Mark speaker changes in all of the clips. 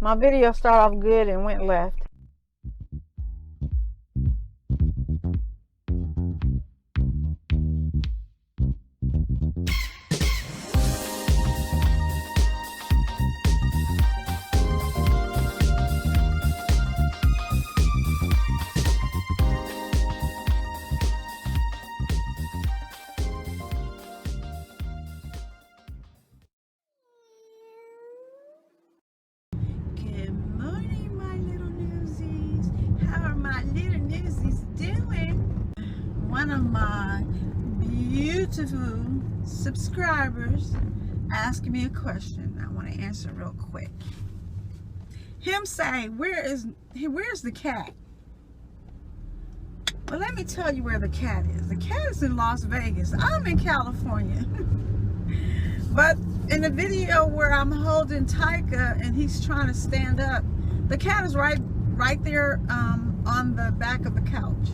Speaker 1: My video started off good and went left. One of my beautiful subscribers asked me a question. I want to answer real quick. Him say, where's the cat? Well, let me tell you where the cat is. The cat is in Las Vegas. I'm in California. But in the video where I'm holding Tyka and he's trying to stand up, the cat is right there on the back of the couch.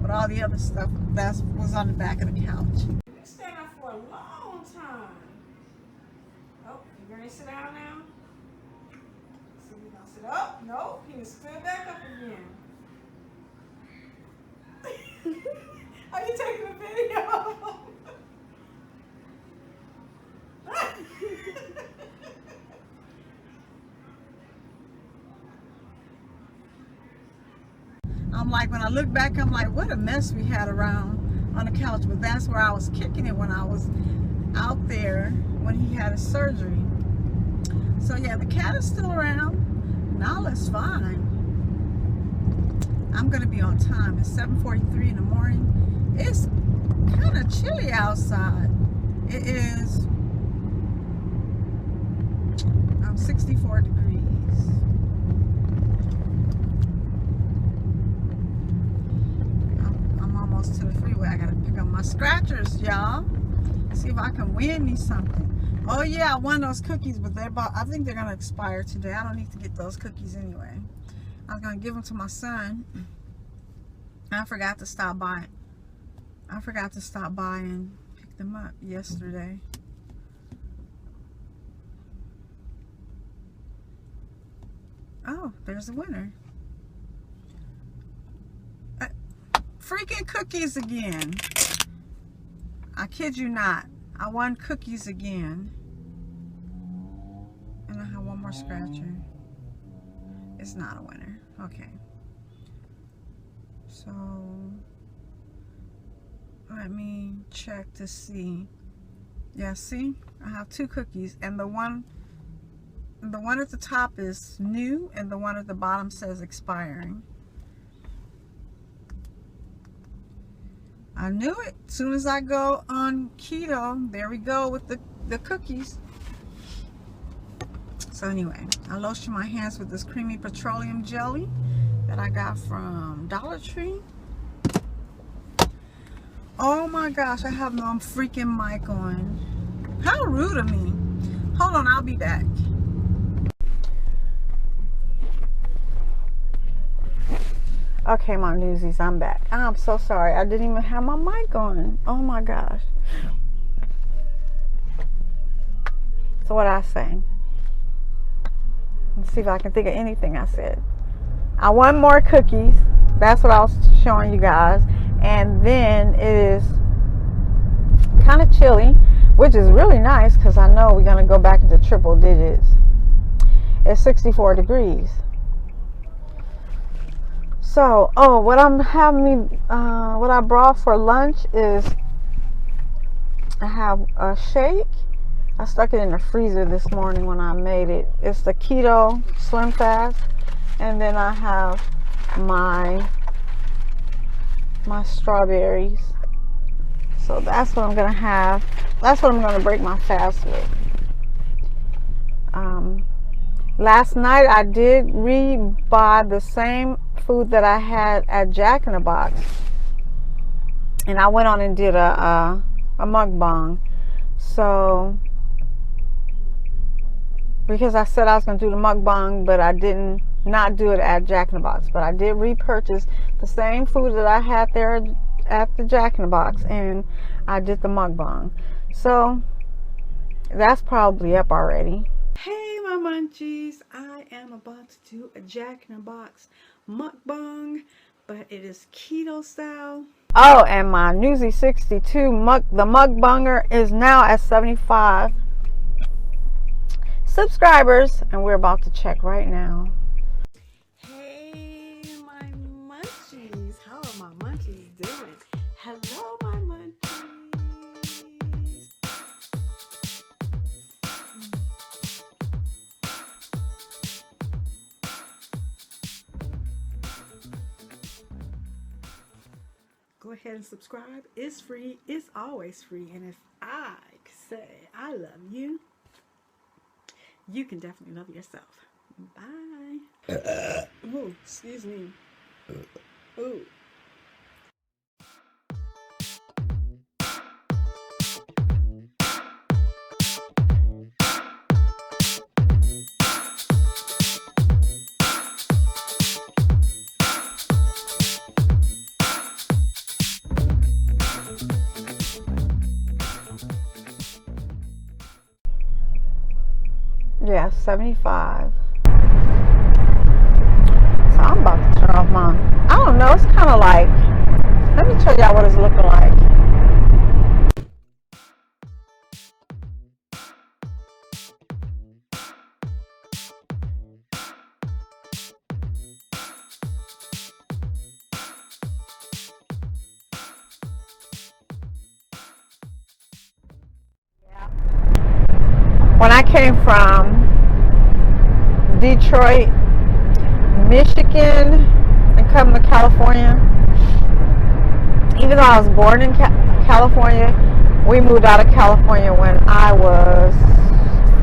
Speaker 1: With all the other stuff that was on the back of the couch.
Speaker 2: You stand up for a long time. Oh, you ready to sit down now? So you gonna sit up? No, he was stood back up again. Are you taking a video?
Speaker 1: I'm like, when I look back, I'm like, what a mess we had around on the couch. But that's where I was kicking it when I was out there when he had his surgery. So yeah, the cat is still around. Nala is fine. I'm gonna be on time. It's 7:43 in the morning. It's kind of chilly outside. It is 64 degrees. To the freeway. I gotta pick up my scratchers, y'all. See if I can win me something. Oh yeah, I won those cookies, but I think they're gonna expire today. I don't need to get those cookies anyway. I was gonna give them to my son. I forgot to stop by. I forgot to stop by and pick them up yesterday. Oh, there's a winner. Freaking cookies again. I kid you not. I won cookies again. And I have one more scratcher. It's not a winner. Okay. So let me check to see. Yeah, see? I have two cookies, and the one at the top is new and the one at the bottom says expiring. I knew it. As soon as I go on keto, there we go with the cookies. So anyway, I lotion my hands with this creamy petroleum jelly that I got from Dollar Tree. Oh my gosh, I have no freaking mic on. How rude of me. Hold on, I'll be back. Okay, my newsies, I'm back. I'm so sorry. I didn't even have my mic on. Oh my gosh. So what I say? Let's see if I can think of anything I said. I want more cookies. That's what I was showing you guys. And then it is kind of chilly, which is really nice because I know we're going to go back into triple digits. It's 64 degrees. So, what I brought for lunch is I have a shake. I stuck it in the freezer this morning when I made it. It's the keto slim fast, and then I have my strawberries. So that's what I'm gonna have. That's what I'm gonna break my fast with. Last night I did rebuy the same food that I had at Jack in the Box, and I went on and did a mukbang. So because I said I was going to do the mukbang, but I didn't not do it at Jack in the Box, but I did repurchase the same food that I had there at the Jack in the Box, and I did the mukbang. So that's probably up already.
Speaker 2: Hey, my
Speaker 1: my munchies. I am about to do a Jack in the Box mukbang, but it is keto style. Oh, and my Newsy 62 the mukbanger is now at 75 subscribers, and we're about to check right now. Hey, my munchies. How are my munchies doing? Hello, my munchies. Go ahead and subscribe. It's free. It's always free. And if I say I love you, you can definitely love yourself. Bye. Ooh, excuse me. Ooh. Yeah, 75. So I'm about to turn off mine. I don't know, it's kind of like, let me show y'all what it's looking like. When I came from Detroit, Michigan, and come to California, even though I was born in California, we moved out of California when I was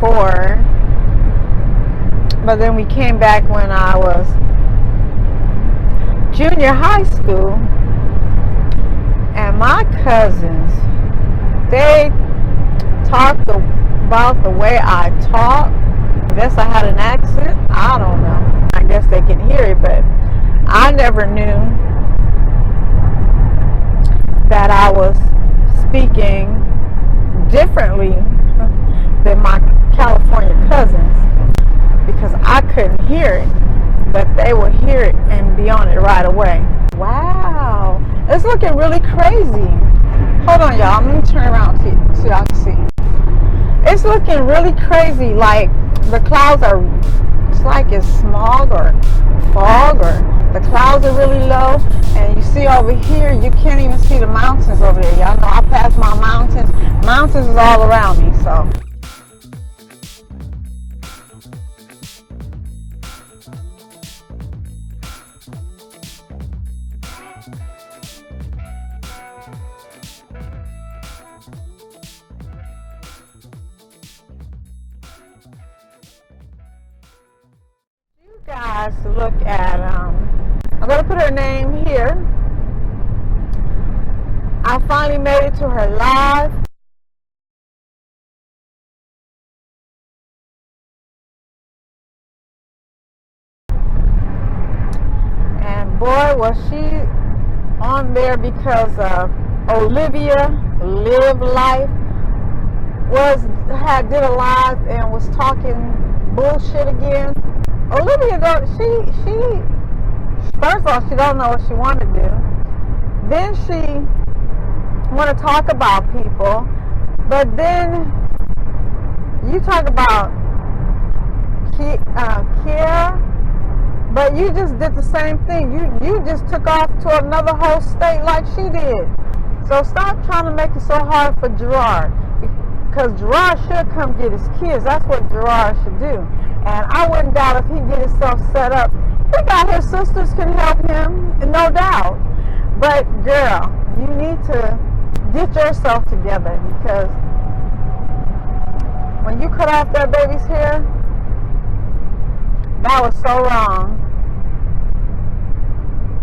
Speaker 1: 4, but then we came back when I was junior high school, and my cousins, they talked about the way I talk. I guess I had an accent. I don't know. I guess they can hear it, but I never knew that I was speaking differently than my California cousins because I couldn't hear it, but they would hear it and be on it right away. Wow, it's looking really crazy. Hold on, y'all. Let me turn around so y'all can see. It's looking really crazy. Like the clouds are, it's like it's smog or fog, or the clouds are really low. And you see over here, you can't even see the mountains over there. Y'all know I passed my mountains. Mountains is all around me, so. Guys to look at, I'm going to put her name here. I finally made it to her live. And boy, was she on there because of Olivia, Liv Life, did a live and was talking bullshit again. Olivia, she first of all, she don't know what she want to do. Then she want to talk about people, but then you talk about care, but you just did the same thing. You just took off to another whole state like she did. So stop trying to make it so hard for Gerard, because Gerard should come get his kids. That's what Gerard should do. And I wouldn't doubt if he get himself set up. He got his sisters can help him, no doubt. But girl, you need to get yourself together, because when you cut off that baby's hair, that was so wrong.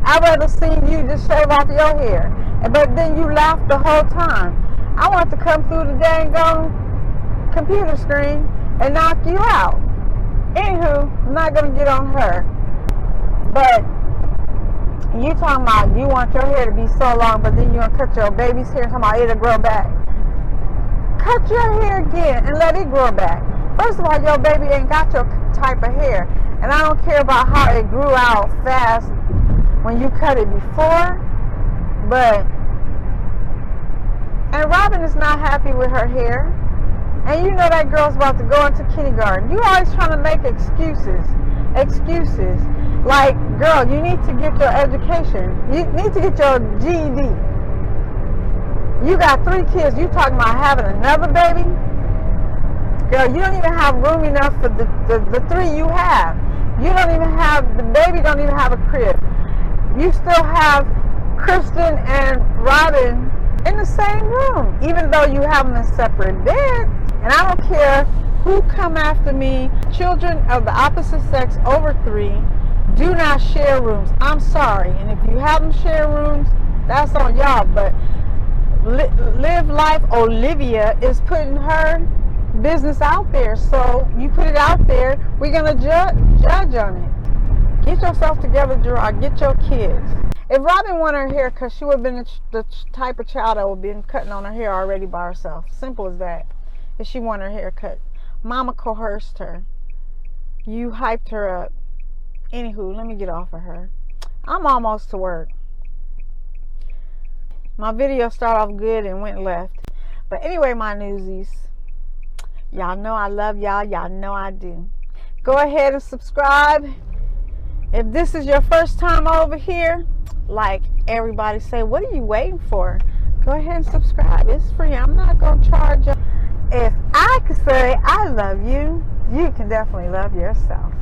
Speaker 1: I'd rather see you just shave off your hair. But then you laughed the whole time. I want to come through the dang computer screen and knock you out. Anywho, I'm not going to get on her. But you talking about you want your hair to be so long, but then you want to cut your baby's hair, talking about it'll grow back. Cut your hair again and let it grow back. First of all, your baby ain't got your type of hair. And I don't care about how it grew out fast when you cut it before. And Robin is not happy with her hair. And you know that girl's about to go into kindergarten. You always trying to make excuses. Excuses. Like, girl, you need to get your education. You need to get your GED. You got 3 kids. You talking about having another baby? Girl, you don't even have room enough for the 3 you have. You don't even have, the baby don't even have a crib. You still have Kristen and Robin in the same room, even though you have them in separate beds. And I don't care who come after me. Children of the opposite sex over 3 do not share rooms. I'm sorry. And if you have them share rooms, that's on y'all. But Liv Life Olivia is putting her business out there. So you put it out there, we're going to judge on it. Get yourself together, Gerard. Get your kids. If Robin wanted her hair cut, she would have been the type of child that would have been cutting on her hair already by herself. Simple as that. If she wanted her hair cut. Mama coerced her. You hyped her up. Anywho, let me get off of her. I'm almost to work. My video started off good and went left. But anyway, my newsies. Y'all know I love y'all. Y'all know I do. Go ahead and subscribe. If this is your first time over here, like everybody say, what are you waiting for? Go ahead and subscribe. It's free. I'm not going to charge you. If I could say I love you, you can definitely love yourself.